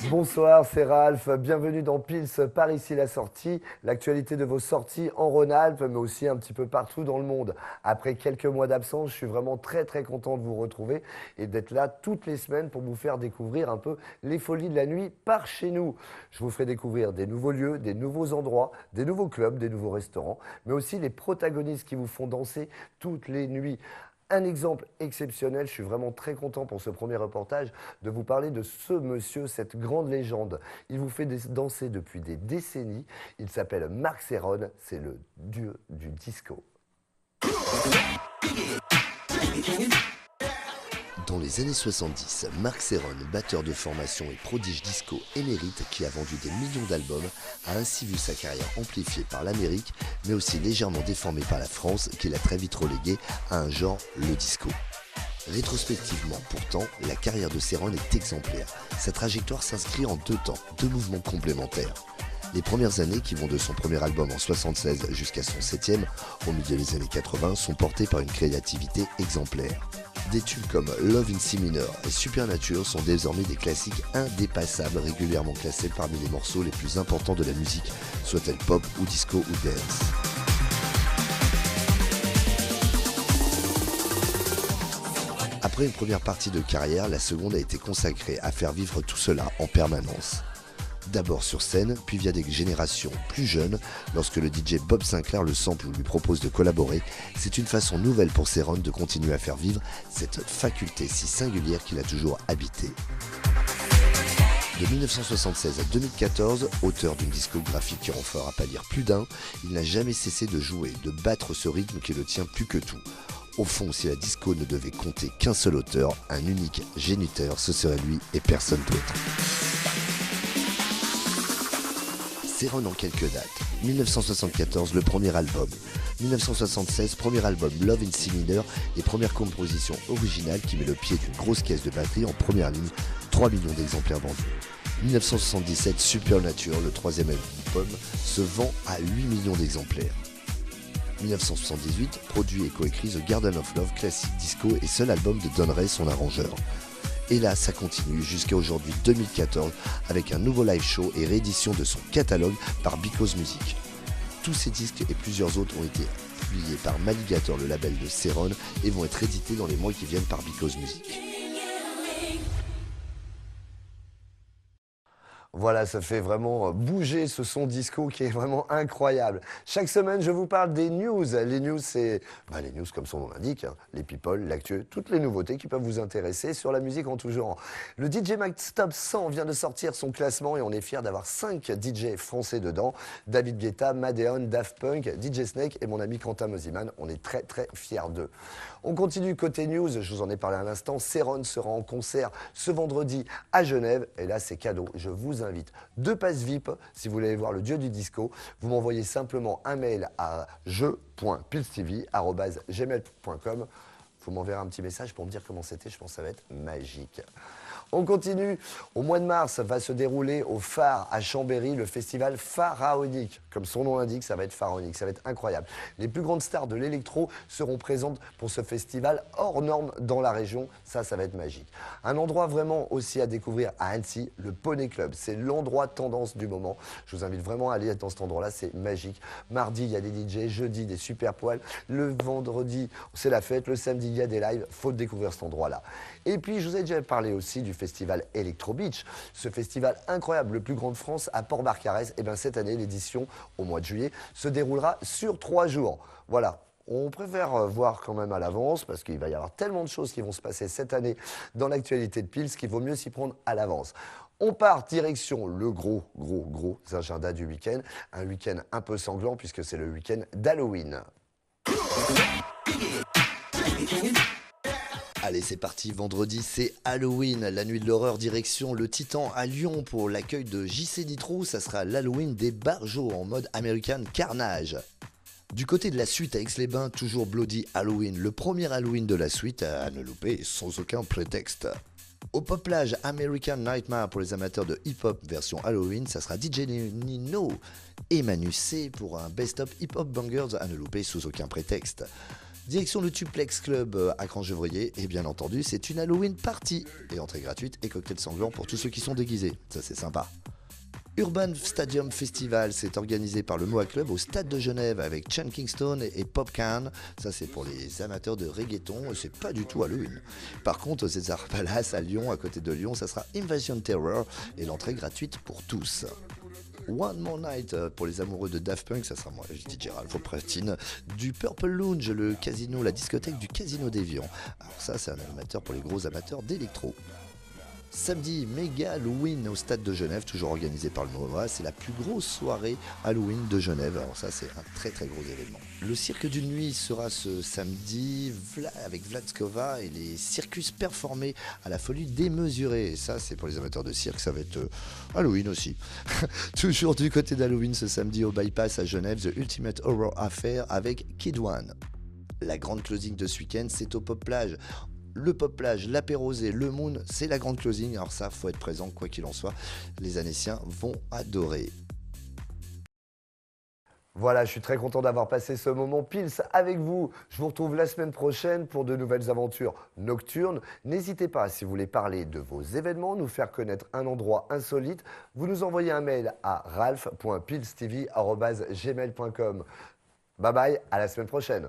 Bonsoir, c'est Ralph. Bienvenue dans Pils par ici la sortie. L'actualité de vos sorties en Rhône-Alpes, mais aussi un petit peu partout dans le monde. Après quelques mois d'absence, je suis vraiment très content de vous retrouver et d'être là toutes les semaines pour vous faire découvrir un peu les folies de la nuit par chez nous. Je vous ferai découvrir des nouveaux lieux, des nouveaux endroits, des nouveaux clubs, des nouveaux restaurants, mais aussi les protagonistes qui vous font danser toutes les nuits. Un exemple exceptionnel, je suis vraiment très content pour ce premier reportage de vous parler de ce monsieur, cette grande légende. Il vous fait danser depuis des décennies. Il s'appelle Marc Serron, c'est le dieu du disco. Dans les années 70, Marc Serron, batteur de formation et prodige disco émérite qui a vendu des millions d'albums, a ainsi vu sa carrière amplifiée par l'Amérique, mais aussi légèrement déformée par la France, qu'il a très vite relégué à un genre, le disco. Rétrospectivement, pourtant, la carrière de Serron est exemplaire. Sa trajectoire s'inscrit en deux temps, deux mouvements complémentaires. Les premières années, qui vont de son premier album en 1976 jusqu'à son 7e, au milieu des années 80, sont portées par une créativité exemplaire. Des tubes comme Love in C minor et Supernature sont désormais des classiques indépassables, régulièrement classés parmi les morceaux les plus importants de la musique, soit-elle pop ou disco ou dance. Après une première partie de carrière, la seconde a été consacrée à faire vivre tout cela en permanence. D'abord sur scène, puis via des générations plus jeunes, lorsque le DJ Bob Sinclair le sample ou lui propose de collaborer, c'est une façon nouvelle pour Serron de continuer à faire vivre cette faculté si singulière qu'il a toujours habité. De 1976 à 2014, auteur d'une discographie qui en fera pâlir plus d'un, il n'a jamais cessé de jouer, de battre ce rythme qui le tient plus que tout. Au fond, si la disco ne devait compter qu'un seul auteur, un unique géniteur, ce serait lui et personne d'autre. Serron en quelques dates. 1974, le premier album. 1976, premier album Love in C minor et première composition originale qui met le pied d'une grosse caisse de batterie en première ligne, 3 millions d'exemplaires vendus. 1977, Supernature, le troisième album, se vend à 8 millions d'exemplaires. 1978, produit et coécrit The Garden of Love, classique disco et seul album de Don Ray, son arrangeur. Et là, ça continue jusqu'à aujourd'hui 2014 avec un nouveau live show et réédition de son catalogue par Because Music. Tous ces disques et plusieurs autres ont été publiés par Maligator, le label de Serron, et vont être édités dans les mois qui viennent par Because Music. Voilà, ça fait vraiment bouger ce son disco qui est vraiment incroyable. Chaque semaine, je vous parle des news. Les news, c'est les news comme son nom l'indique, hein, les people, l'actu, toutes les nouveautés qui peuvent vous intéresser sur la musique en tout genre. Le DJ Mag Top 100 vient de sortir son classement et on est fiers d'avoir 5 DJ français dedans. David Guetta, Madeon, Daft Punk, DJ Snake et mon ami Quentin Mosiman. On est très fiers d'eux. On continue côté news, je vous en ai parlé à l'instant. Serron sera en concert ce vendredi à Genève et là c'est cadeau, je vous invite. 2 passes VIP si vous voulez voir le dieu du disco. Vous m'envoyez simplement un mail à je.pilstv@gmail.com. Vous m'enverrez un petit message pour me dire comment c'était, je pense que ça va être magique. On continue. Au mois de mars va se dérouler au Phare à Chambéry le festival pharaonique. Comme son nom l'indique, ça va être pharaonique, ça va être incroyable. Les plus grandes stars de l'électro seront présentes pour ce festival hors norme dans la région. Ça va être magique. Un endroit vraiment aussi à découvrir à Annecy, le Poney Club. C'est l'endroit tendance du moment. Je vous invite vraiment à aller dans cet endroit-là, c'est magique. Mardi, il y a des DJ, jeudi, des super poils. Le vendredi, c'est la fête. Le samedi, il y a des lives. Faut découvrir cet endroit-là. Et puis, je vous ai déjà parlé aussi du festival Electro Beach, ce festival incroyable, le plus grand de France à Port-Barcarès. Et bien cette année, l'édition au mois de juillet se déroulera sur 3 jours. Voilà. On préfère voir quand même à l'avance parce qu'il va y avoir tellement de choses qui vont se passer cette année dans l'actualité de Pils qu'il vaut mieux s'y prendre à l'avance. On part direction le gros agenda du week-end. Un week-end un peu sanglant puisque c'est le week-end d'Halloween. Allez, c'est parti, vendredi, c'est Halloween, la nuit de l'horreur, direction le Titan à Lyon pour l'accueil de JC Nitro. Ça sera l'Halloween des Barjots en mode American Carnage. Du côté de la suite à Aix-les-Bains, toujours Bloody Halloween, le premier Halloween de la suite à ne louper sans aucun prétexte. Au Pop Plage, American Nightmare pour les amateurs de hip-hop version Halloween, ça sera DJ Nino et Manu C pour un best-of hip-hop bangers à ne louper sous aucun prétexte. Direction le Tuplex Club à Cran-Gevrier et bien entendu c'est une Halloween party et entrée gratuite et cocktail sanglant pour tous ceux qui sont déguisés, ça c'est sympa. Urban Stadium Festival, c'est organisé par le Moa Club au Stade de Genève avec Chan Kingston et Popcan. Ça, c'est pour les amateurs de reggaeton, c'est pas du tout Halloween. Par contre, au César Palace à Lyon, à côté de Lyon, ça sera Invasion Terror et l'entrée gratuite pour tous. One More Night pour les amoureux de Daft Punk, ça sera moi, je dis Gérald Faux-Platine, du Purple Lounge, le casino, la discothèque du Casino d'Évian. Alors ça, c'est un animateur pour les gros amateurs d'électro. Samedi, méga Halloween au Stade de Genève, toujours organisé par le MOA. C'est la plus grosse soirée Halloween de Genève. Alors ça, c'est un très très gros événement. Le cirque d'une nuit sera ce samedi avec Vladskova et les circus performés à la folie démesurée. Et ça, c'est pour les amateurs de cirque, ça va être Halloween aussi. Toujours du côté d'Halloween ce samedi au Bypass à Genève, The Ultimate Horror Affair avec Kid One. La grande closing de ce week-end, c'est au Pop Plage. Le Pop Plage, l'apérosé, le Moon, c'est la grande closing. Alors ça, faut être présent, quoi qu'il en soit. Les Annéciens vont adorer. Voilà, je suis très content d'avoir passé ce moment Pils avec vous. Je vous retrouve la semaine prochaine pour de nouvelles aventures nocturnes. N'hésitez pas, si vous voulez parler de vos événements, nous faire connaître un endroit insolite, vous nous envoyez un mail à ralph.pilstv@gmail.com. Bye bye, à la semaine prochaine.